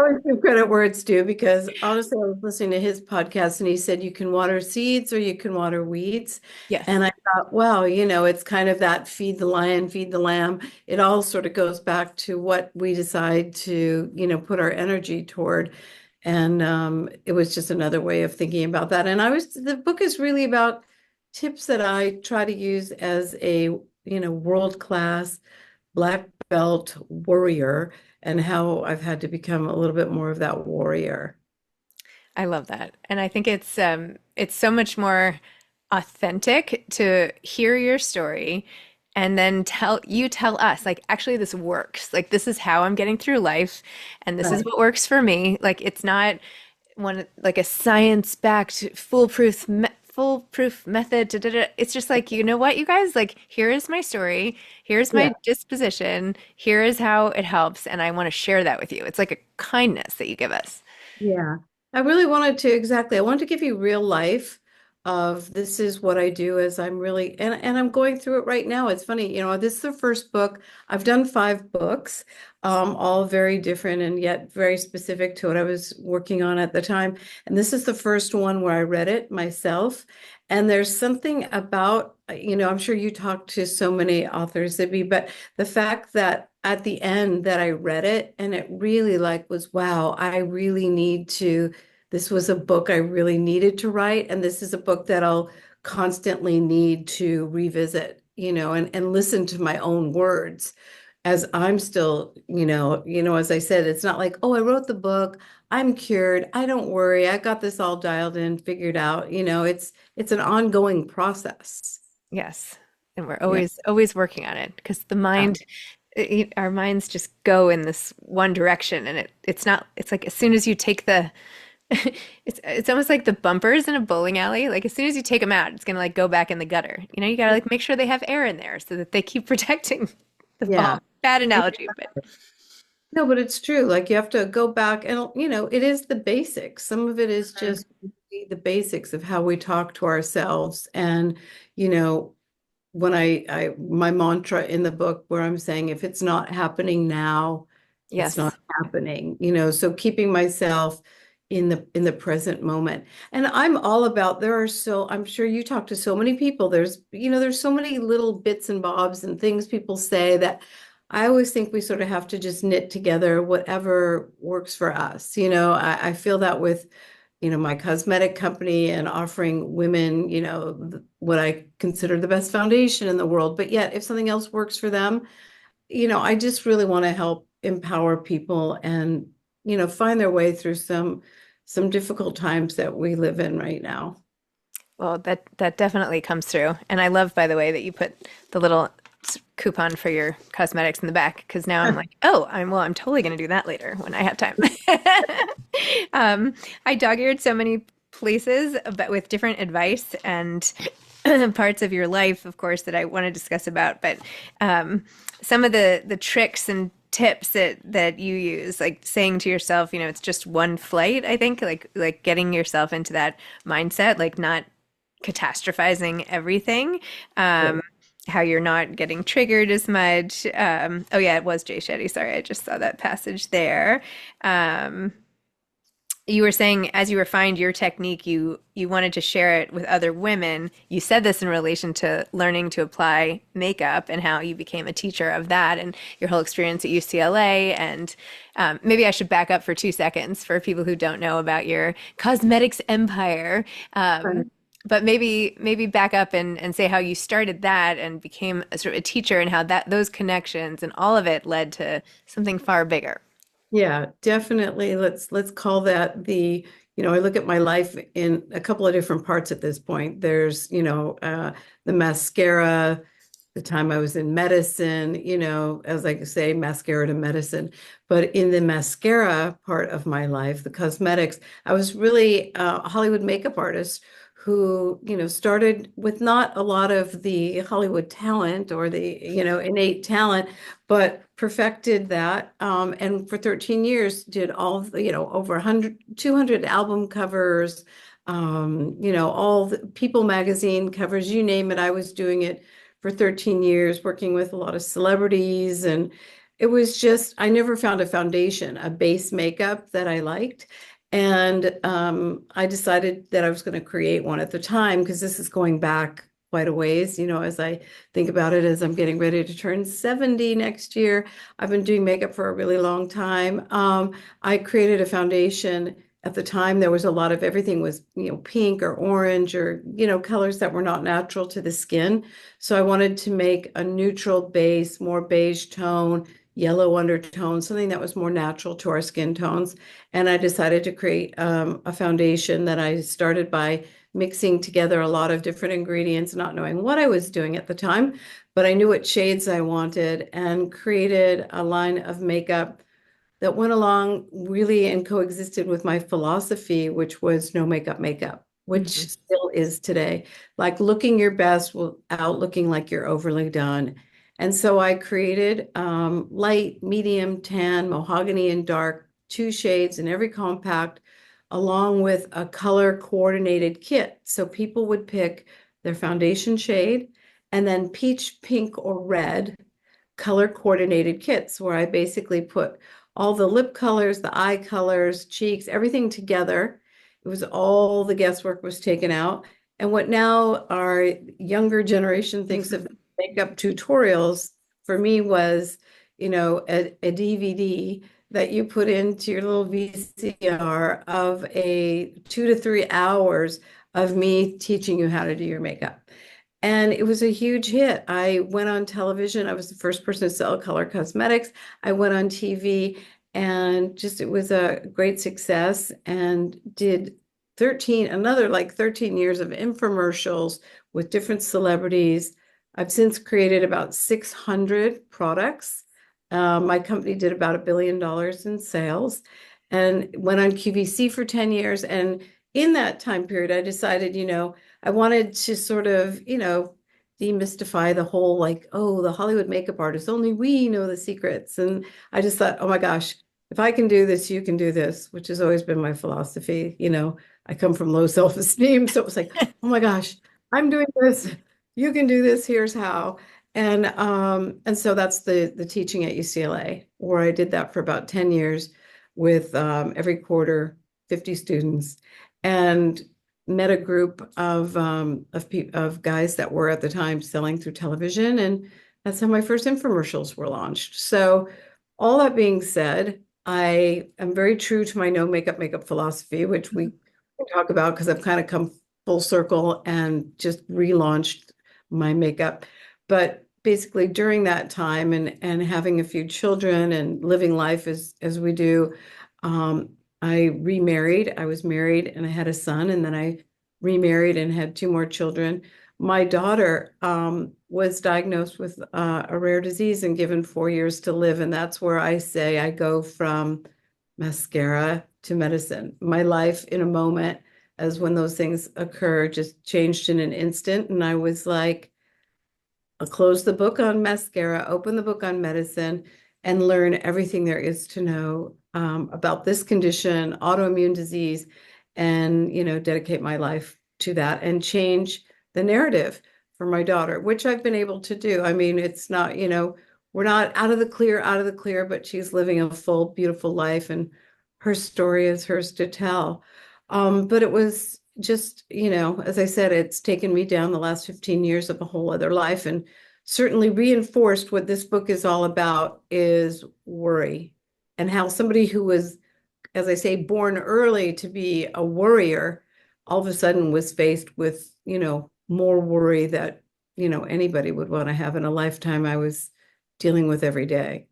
always give credit where it's due because honestly, I was listening to his podcast and he said you can water seeds or you can water weeds. Yes. And I thought, wow, it's kind of that feed the lion, feed the lamb. It all sort of goes back to what we decide to, put our energy toward. And it was just another way of thinking about that. And the book is really about tips that I try to use as a, world-class black belt warrior and how I've had to become a little bit more of that warrior. I love that. And I think it's so much more authentic to hear your story and then tell us like actually this works. Like this is how I'm getting through life and this is Right. what works for me. Like it's not one like a science-backed foolproof method. Da, da, da. It's just like, you know what, you guys, like here is my story, here's Yeah. my disposition, here is how it helps, and I want to share that with you. It's like a kindness that you give us. Yeah. I really wanted to exactly. I wanted to give you real life of this is what I do as I'm really and I'm going through it right now. It's funny, this is the first book. I've done 5 books, all very different and yet very specific to what I was working on at the time. And this is the first one where I read it myself. And there's something about, I'm sure you talked to so many authors, Zibby, but the fact that at the end that I read it and it really like was, wow, this was a book I really needed to write. And this is a book that I'll constantly need to revisit, and listen to my own words as I'm still, as I said, it's not like, oh, I wrote the book, I'm cured, I don't worry, I got this all dialed in, figured out, it's an ongoing process. Yes. And we're Yeah. always working on it because the mind our minds just go in this one direction and it's not it's like as soon as you take the it's almost like the bumpers in a bowling alley. Like as soon as you take them out, it's gonna like go back in the gutter. You know, you gotta like make sure they have air in there so that they keep protecting the ball. Yeah. Bad analogy, but No, but it's true. Like you have to go back and, it is the basics. Some of it is Mhm. just the basics of how we talk to ourselves. And, you know, when my mantra in the book where I'm saying, if it's not happening now, it's not Yes. happening, so keeping myself in the present moment. And I'm all about, I'm sure you talk to so many people. There's so many little bits and bobs and things people say that I always think we sort of have to just knit together whatever works for us. I feel that with, my cosmetic company and offering women, what I consider the best foundation in the world. But yet, if something else works for them, I just really want to help empower people and, find their way through some difficult times that we live in right now. Well, that definitely comes through. And I love, by the way, that you put the little coupon for your cosmetics in the back because now I'm like, oh, I'm totally going to do that later when I have time. I dog-eared so many places, but with different advice and parts of your life, of course, that I want to discuss about. But some of the tricks and tips that you use, like saying to yourself, it's just one flight. I think like getting yourself into that mindset, like not catastrophizing everything. Right. How you're not getting triggered as much. Oh yeah, it was Jay Shetty. Sorry, I just saw that passage there. Um, you were saying as you refined your technique, you wanted to share it with other women. You said this in relation to learning to apply makeup and how you became a teacher of that and your whole experience at UCLA. And maybe I should back up for 2 seconds for people who don't know about your cosmetics empire. Right. But maybe back up and say how you started that and became a sort of a teacher and how that those connections and all of it led to something far bigger. Yeah, definitely. Let's call that I look at my life in a couple of different parts at this point. There's, the mascara, the time I was in medicine, as I say, mascara to medicine. But in the mascara part of my life, the cosmetics, I was really a Hollywood makeup artist who, started with not a lot of the Hollywood talent or the, innate talent, but perfected that. And for 13 years did all the, over 100, 200 album covers, all the People magazine covers, you name it. I was doing it for 13 years, working with a lot of celebrities and it was just, I never found a foundation, a base makeup that I liked. And I decided that I was going to create one at the time because this is going back quite a ways, as I think about it, as I'm getting ready to turn 70 next year. I've been doing makeup for a really long time. I created a foundation. At the time, there was a lot of everything was, pink or orange or, colors that were not natural to the skin. So I wanted to make a neutral base, more beige tone, yellow undertone, something that was more natural to our skin tones. And I decided to create a foundation that I started by mixing together a lot of different ingredients, not knowing what I was doing at the time, but I knew what shades I wanted and created a line of makeup that went along really and coexisted with my philosophy, which was no makeup makeup, which Mhm. still is today. Like looking your best without looking like you're overly done. And so I created light, medium, tan, mahogany, and dark, two shades in every compact, along with a color coordinated kit. So people would pick their foundation shade and then peach, pink, or red color coordinated kits where I basically put all the lip colors, the eye colors, cheeks, everything together. It was all the guesswork was taken out. And what now our younger generation thinks of makeup tutorials for me was, a DVD that you put into your little VCR of a 2 to 3 hours of me teaching you how to do your makeup. And it was a huge hit. I went on television. I was the first person to sell color cosmetics. I went on TV and just it was a great success and did 13 years of infomercials with different celebrities. I've since created about 600 products. My company did about $1 billion in sales and went on QVC for 10 years. And in that time period, I decided, I wanted to sort of, demystify the whole like, oh, the Hollywood makeup artist, only we know the secrets. And I just thought, oh my gosh, if I can do this, you can do this, which has always been my philosophy. I come from low self-esteem. So it was like, oh my gosh, I'm doing this. You can do this. Here's how. And so that's the teaching at UCLA, where I did that for about 10 years with every quarter 50 students. And met a group of guys that were at the time selling through television, and that's how my first infomercials were launched. So, all that being said, I am very true to my no makeup makeup philosophy, which we can talk about because I've kind of come full circle and just relaunched my makeup. But basically, during that time and having a few children and living life as we do, um, I remarried. I was married and I had a son, and then I remarried and had two more children. My daughter was diagnosed with a rare disease and given 4 years to live. And that's where I say I go from mascara to medicine. My life in a moment, as when those things occur, just changed in an instant. And I was like, I'll close the book on mascara, open the book on medicine, and learn everything there is to know about this condition, autoimmune disease, and dedicate my life to that and change the narrative for my daughter, which I've been able to do. I mean, it's not, we're not out of the clear, but she's living a full, beautiful life, and her story is hers to tell. But it was just, as I said, it's taken me down the last 15 years of a whole other life and certainly reinforced what this book is all about is worry and how somebody who was, as I say, born early to be a worrier, all of a sudden was faced with, more worry that, anybody would want to have in a lifetime I was dealing with every day.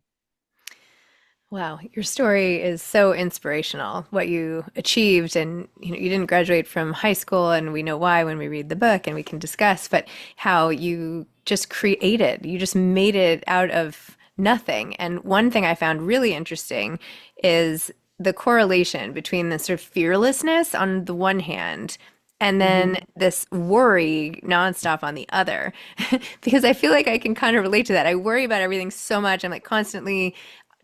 Wow, your story is so inspirational, what you achieved. And you didn't graduate from high school, and we know why when we read the book and we can discuss, but how you just created, you just made it out of nothing. And one thing I found really interesting is the correlation between the sort of fearlessness on the one hand and then Mhm. this worry nonstop on the other. Because I feel like I can kind of relate to that. I worry about everything so much. I'm like constantly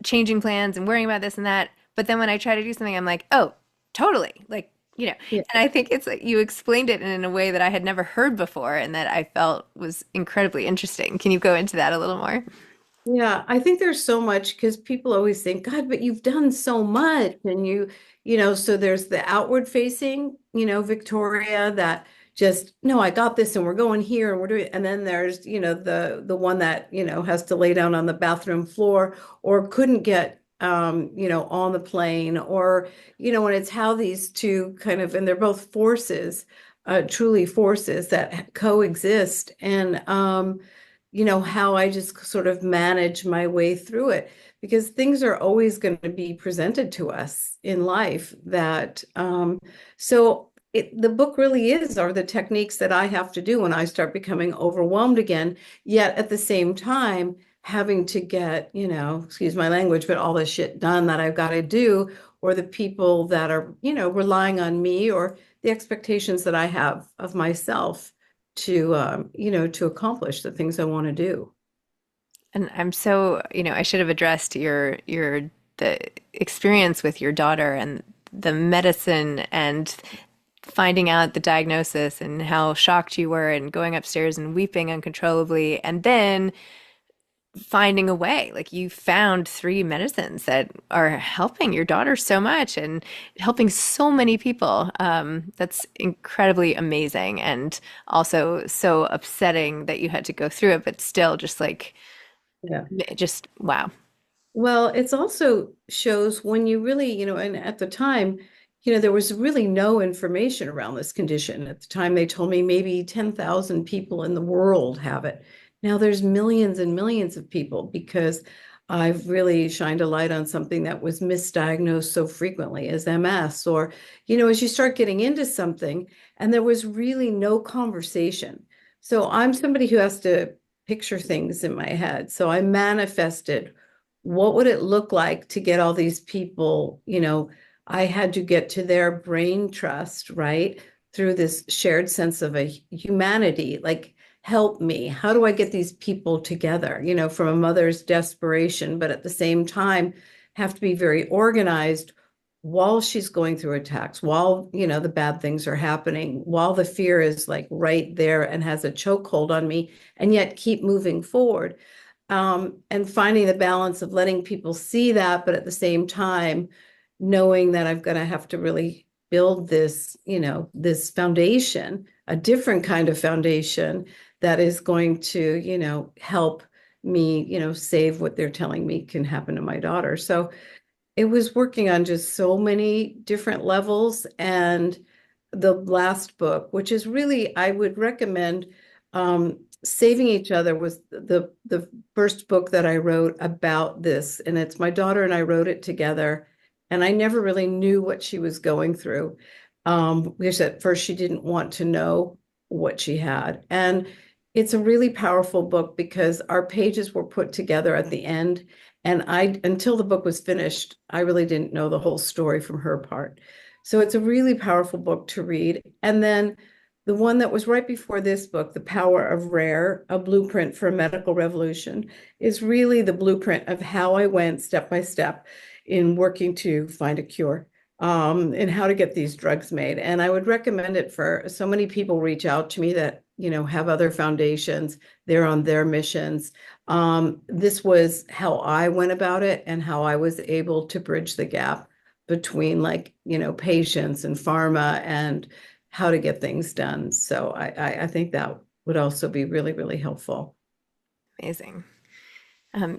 changing plans and worrying about this and that. But then when I try to do something, I'm like, oh, totally. Like, Yeah. and I think it's like you explained it in a way that I had never heard before and that I felt was incredibly interesting. Can you go into that a little more? Yeah, I think there's so much because people always think, God, but you've done so much. And so there's the outward facing, Victoria that just, no, I got this and we're going here and we're doing, and then there's, the one that, has to lay down on the bathroom floor or couldn't get on the plane or, when it's how these two kind of, and they're both forces, truly forces that coexist. And how I just sort of manage my way through it because things are always going to be presented to us in life that the book really are the techniques that I have to do when I start becoming overwhelmed again, yet at the same time having to get, excuse my language, but all the shit done that I've got to do, or the people that are, relying on me, or the expectations that I have of myself to accomplish the things I want to do. And I'm so, I should have addressed the experience with your daughter and the medicine and finding out the diagnosis and how shocked you were and going upstairs and weeping uncontrollably and then finding a way. Like you found three medicines that are helping your daughter so much and helping so many people. That's incredibly amazing and also so upsetting that you had to go through it, but still just like Yeah. just wow. Well, it's also shows when you really, and at the time, there was really no information around this condition. At the time, they told me maybe 10,000 people in the world have it. Now there's millions and millions of people because I've really shined a light on something that was misdiagnosed so frequently as MS, or, as you start getting into something, and there was really no conversation. So I'm somebody who has to picture things in my head. So I manifested what would it look like to get all these people, I had to get to their brain trust, right? Through this shared sense of a humanity, like, help me. How do I get these people together, from a mother's desperation, but at the same time, have to be very organized while she's going through attacks, while, the bad things are happening, while the fear is like right there and has a chokehold on me, and yet keep moving forward, and finding the balance of letting people see that, but at the same time, knowing that I'm going to have to really build this, this foundation, a different kind of foundation that is going to, help me, save what they're telling me can happen to my daughter. So it was working on just so many different levels. And the last book, which is really, I would recommend, Saving Each Other was the first book that I wrote about this. And it's my daughter and I wrote it together. And I never really knew what she was going through. Because at first she didn't want to know what she had. And it's a really powerful book because our pages were put together at the end, and until the book was finished, I really didn't know the whole story from her part. So it's a really powerful book to read. And then the one that was right before this book, The Power of Rare, A Blueprint for a Medical Revolution, is really the blueprint of how I went step by step in working to find a cure, and how to get these drugs made. And I would recommend it for so many people reach out to me that, have other foundations, they're on their missions. This was how I went about it and how I was able to bridge the gap between, like, patients and pharma and how to get things done. So I think that would also be really, really helpful. Amazing.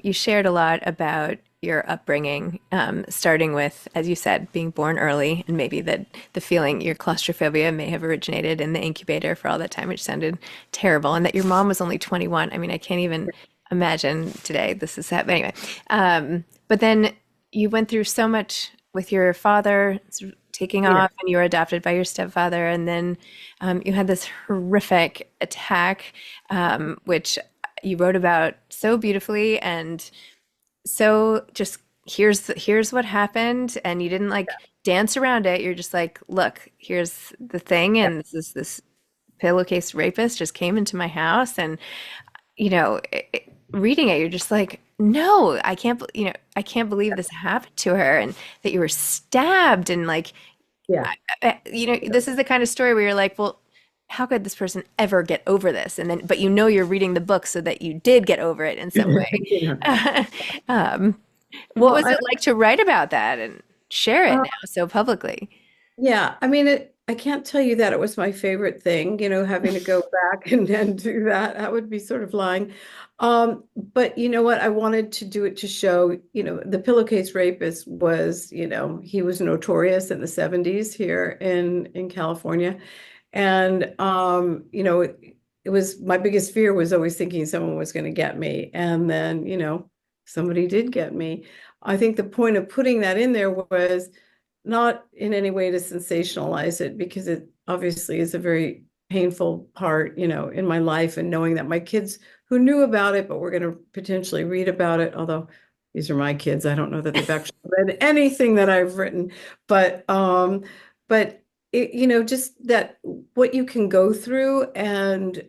You shared a lot about your upbringing, starting with, as you said, being born early, and maybe that the feeling your claustrophobia may have originated in the incubator for all that time, which sounded terrible, and that your mom was only 21. I mean, I can't even imagine today this is happening. Anyway, but then you went through so much with your father taking Yeah. off, and you were adopted by your stepfather, and then you had this horrific attack, which you wrote about so beautifully and so just here's what happened and you didn't like dance around it. You're just like, look, here's the thing, Yeah. and this pillowcase rapist just came into my house, and reading it, you're just like, no, I can't I can't believe this happened to her, and that you were stabbed, and like Yeah. this is the kind of story where you're like, well, how could this person ever get over this? And then, but you know, you're reading the book so that you did get over it in some Yeah. way. Um, what Well, was it like to write about that and share it uh, now so publicly? yeah, I mean, I can't tell you that it was my favorite thing, having to go back and do that. That would be sort of lying. But you know what? I wanted to do it to show, the pillowcase rapist was, he was notorious in the 70s here in California. And it was my biggest fear was always thinking someone was going to get me. And then, somebody did get me. I think the point of putting that in there was not in any way to sensationalize it because it obviously is a very painful part, in my life and knowing that my kids who knew about it, but were going to potentially read about it, although these are my kids, I don't know that they've actually read anything that I've written, but it, just that what you can go through and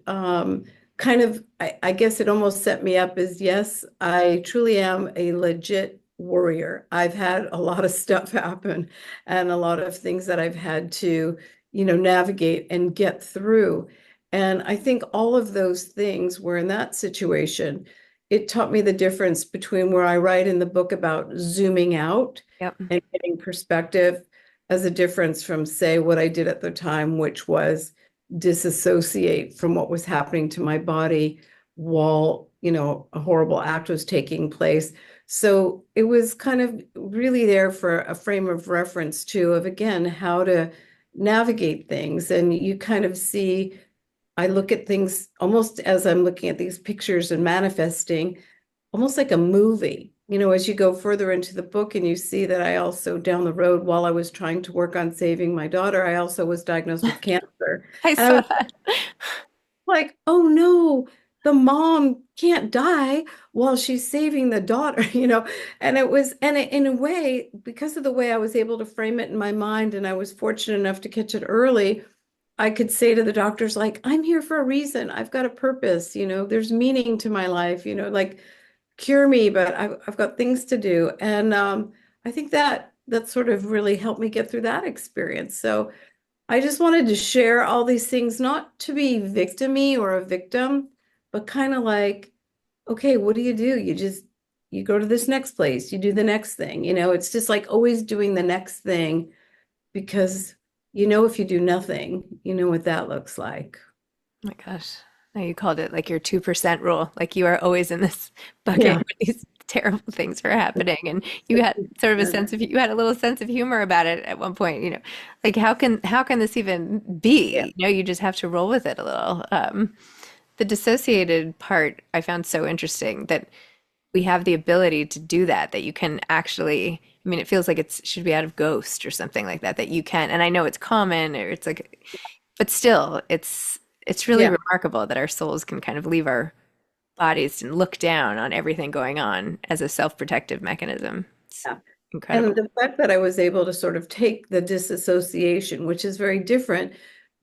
kind of, I guess it almost set me up as, yes, I truly am a legit warrior. I've had a lot of stuff happen and a lot of things that I've had to, navigate and get through. And I think all of those things were in that situation. It taught me the difference between where I write in the book about zooming out Yep. and getting perspective as a difference from, say, what I did at the time, which was disassociate from what was happening to my body while, a horrible act was taking place. So it was kind of really there for a frame of reference too, of again, how to navigate things. And you kind of see, I look at things almost as I'm looking at these pictures and manifesting, almost like a movie. As you go further into the book and you see that I also down the road while I was trying to work on saving my daughter, I also was diagnosed with cancer. I And I saw was that. like, oh no, the mom can't die while she's saving the daughter, and it was, and it, in a way, because of the way I was able to frame it in my mind, and I was fortunate enough to catch it early, I could say to the doctors, like, I'm here for a reason. I've got a purpose, there's meaning to my life, like cure me, but I've got things to do. And I think that sort of really helped me get through that experience. So I just wanted to share all these things, not to be victimy or a victim, but kind of like, okay, what do? You go to this next place, you do the next thing. It's just like always doing the next thing because if you do nothing, you know what that looks like. Oh my gosh. No, you called it like your 2% rule. Like you are always in this bucket Yeah. where these terrible things are happening. And you had sort of a sense of, you had a little sense of humor about it at one point, like how can this even Yeah. be? You just have to roll with it a little. The dissociated part I found so interesting that we have the ability to do that, that you can actually, I mean, it feels like it should be out of Ghost or something like that, that you can, and I know it's common or it's like, but still, it's really Yeah. remarkable that our souls can kind of leave our bodies and look down on everything going on as a self-protective mechanism. It's Yeah. And incredible. the fact that I was able to sort of take the disassociation, which is very different,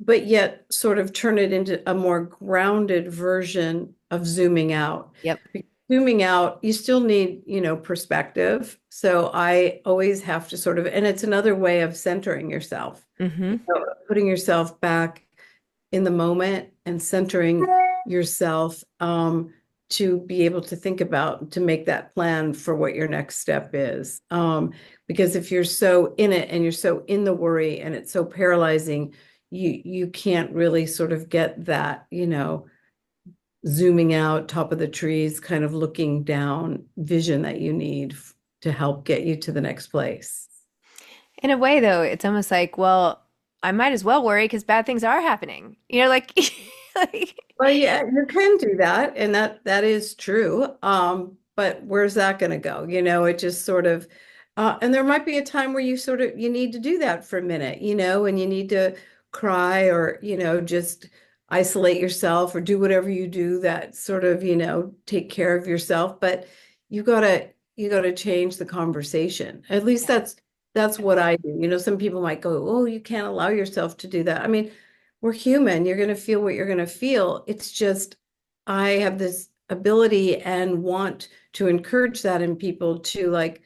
but yet sort of turn it into a more grounded version of zooming out. Yep. Zooming out, you still need, perspective. So I always have to sort of, and it's another way of centering yourself, Hmm. putting yourself back in the moment and centering yourself to be able to think about to make that plan for what your next step is. Because if you're so in it and you're so in the worry and it's so paralyzing, you can't really sort of get that, zooming out, top of the trees, kind of looking down vision that you need to help get you to the next place. In a way, though, it's almost like, well, I might as well worry because bad things are happening. Like, like, Well, yeah, you can do that, and that is true. But where's that going to go? It just sort of, and there might be a time where you need to do that for a minute, and you need to cry or, just isolate yourself or do whatever you do that sort of, take care of yourself. But you gotta change the conversation. At least that's what I do. Some people might go, oh, you can't allow yourself to do that. I mean, we're human. You're going to feel what you're going to feel. It's just, I have this ability and want to encourage that in people to like,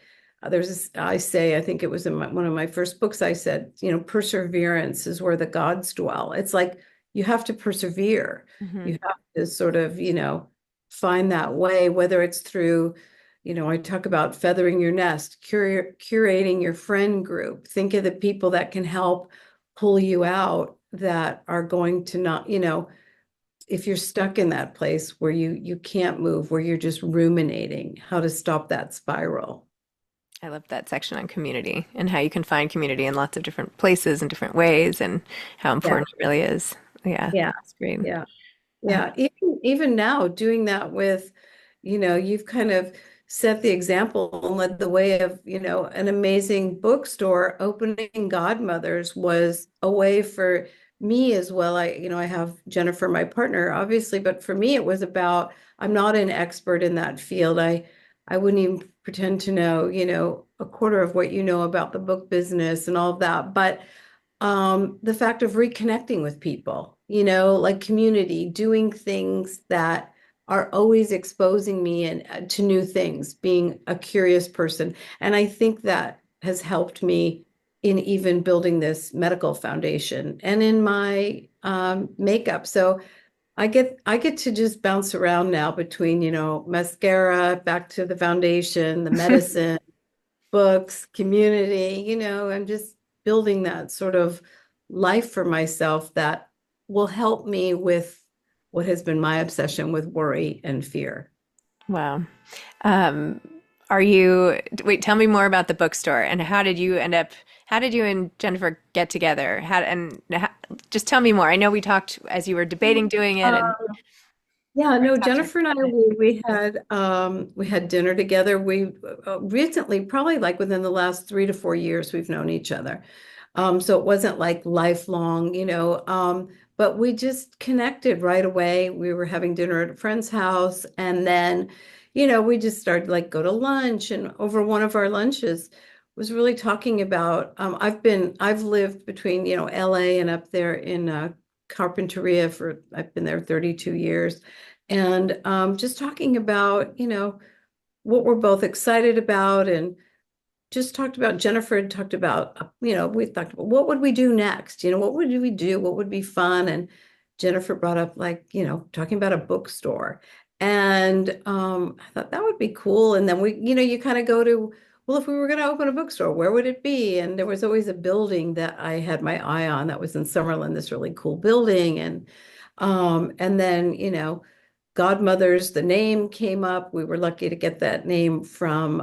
there's this, I say, I think it was in one of my first books, I said, perseverance is where the gods dwell. It's like, you have to persevere. Hmm. You have to sort of, find that way, whether it's through, I talk about feathering your nest, curating your friend group. Think of the people that can help pull you out that are going to not, if you're stuck in that place where you can't move, where you're just ruminating, how to stop that spiral. I love that section on community and how you can find community in lots of different places and different ways and how Yeah, important it really is. Yeah, yeah, that's great. yeah. Uh, Yeah, even now doing that with, you've kind of set the example and led the way of, an amazing bookstore. Opening Godmothers was a way for me as well. I have Jennifer, my partner, obviously, but for me it was about, I'm not an expert in that field. I wouldn't even pretend to know, a quarter of what you know about the book business and all of that. But the fact of reconnecting with people, like community, doing things that are always exposing me and to new things, being a curious person. And I think that has helped me in even building this medical foundation and in my makeup. So I get to just bounce around now between, mascara, back to the foundation, the medicine, books, community, I'm just building that sort of life for myself that will help me with what has been my obsession with worry and fear. Wow. Um, wait, tell me more about the bookstore and how did you and Jennifer get together? Just tell me more. I know we talked as you were debating doing it and Yeah, no, talked Jennifer and I, we had dinner together. We recently, probably like within the last 3 to 4 years, we've known each other. So it wasn't like lifelong, but we just connected right away. We were having dinner at a friend's house, and then, we just started like go to lunch, and over one of our lunches was really talking about, I've lived between, LA and up there in Carpinteria I've been there 32 years. And just talking about, what we're both excited about, and just talked about, Jennifer had talked about, we talked about what would we do next? What would we do? What would be fun? And Jennifer brought up like, talking about a bookstore. And I thought that would be cool. And then you kind of go to, well, if we were going to open a bookstore, where would it be? And there was always a building that I had my eye on that was in Summerlin, this really cool building. And then, Godmothers, the name came up. We were lucky to get that name from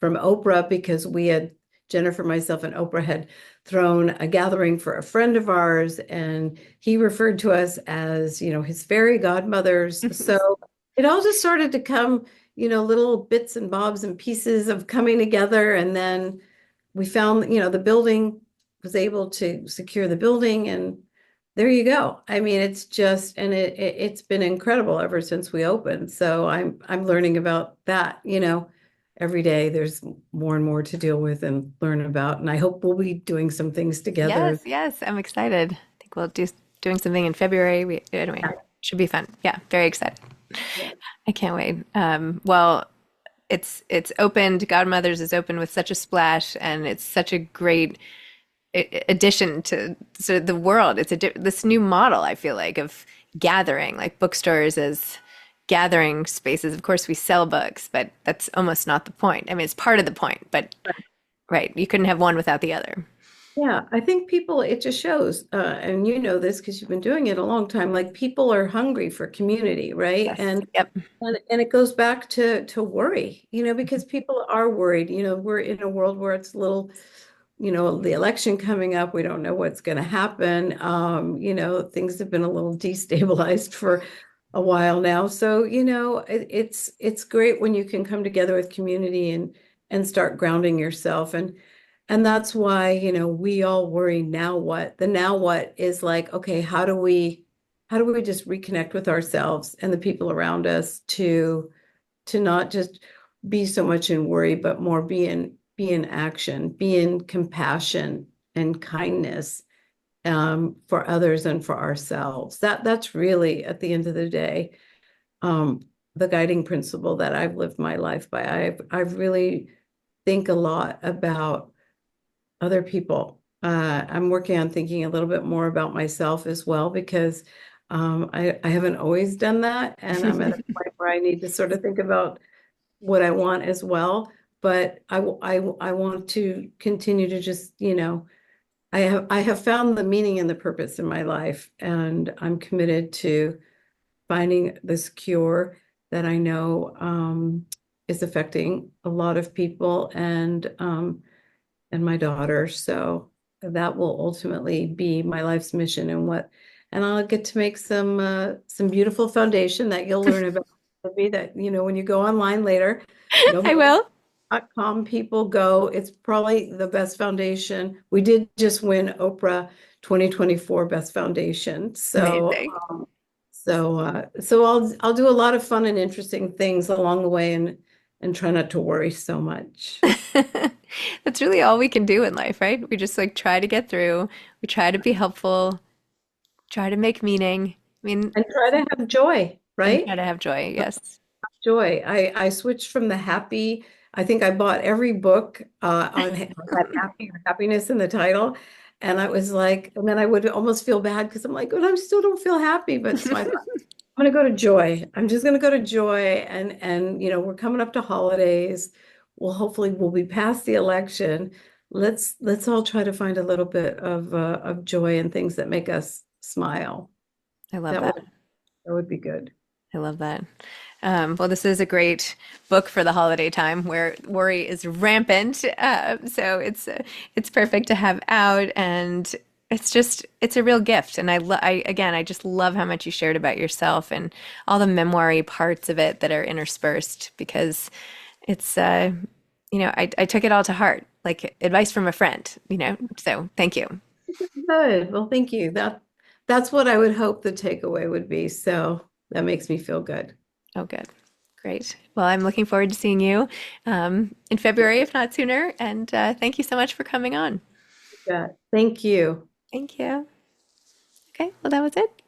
Oprah, because Jennifer, myself, and Oprah had thrown a gathering for a friend of ours, and he referred to us as, his fairy godmothers. So it all just started to come, little bits and bobs and pieces of coming together. And then we found, the building, was able to secure the building, and there you go. I mean, it's just, and it's been incredible ever since we opened. So I'm learning about that, every day. There's more and more to deal with and learn about. And I hope we'll be doing some things Yes, together. yes, I'm excited. I think we'll do doing something in February. Anyway, should be fun. Yeah, very excited. Yeah. I can't wait. Well, it's opened. Godmothers is open with such a splash, and it's such a great addition to sort of the world. It's this new model, I feel like, of gathering, like bookstores as gathering spaces. Of course, we sell books, but that's almost not the point. I mean, it's part of the point, but right, you couldn't have one without the other. Yeah, I think people, it just shows, and you know this because you've been doing it a long time, like people are hungry for community, right? Yes. And Yep. and it goes back to worry, because people are worried. We're in a world where it's a little, the election coming up, we don't know what's going to happen. Things have been a little destabilized for a while now. So, it's great when you can come together with community and start grounding yourself. And that's why, we all worry, now what? The now what is like, okay, how do we just reconnect with ourselves and the people around us to not just be so much in worry, but more be in action, be in compassion and kindness, for others and for ourselves. That's really, at the end of the day, the guiding principle that I've lived my life by. I've really think a lot about other people. I'm working on thinking a little bit more about myself as well because I haven't always done that, and I'm at a point where I need to sort of think about what I want as well. But I want to continue to just, I have found the meaning and the purpose in my life, and I'm committed to finding this cure that I know is affecting a lot of people and my daughter. So that will ultimately be my life's mission and I'll get to make some beautiful foundation that you'll learn about me that, when you go online later, I will. nomadcompany.com people go. It's probably the best foundation. We did just win Oprah 2024 Best Foundation. Amazing. So I'll do a lot of fun and interesting things along the way and try not to worry so much. That's really all we can do in life, right? We just like try to get through. We try to be helpful, try to make meaning. I mean, And try to have joy, and try right? to have joy. Yes. Joy. I switched from the happy. I think I bought every book on that happy or happiness in the title. And I was like, and then I would almost feel bad because I'm like, but I still don't feel happy. But so I thought, I'm gonna go to joy. I'm just gonna go to joy. And we're coming up to holidays. We'll be past the election. Let's all try to find a little bit of joy and things that make us smile. I love That that. would that would be good. I love that. Well, this is a great book for the holiday time where worry is rampant. So it's perfect to have out, and it's a real gift. And I just love how much you shared about yourself and all the memoiry parts of it that are interspersed because it's I took it all to heart, like advice from a friend. So thank you. Good. Well, thank you. That's what I would hope the takeaway would be. So that makes me feel good. Oh, good. Great. Well, I'm looking forward to seeing you in February, if not sooner. And thank you so much for coming on. Yeah. Thank you. Thank you. Okay, well, that was it.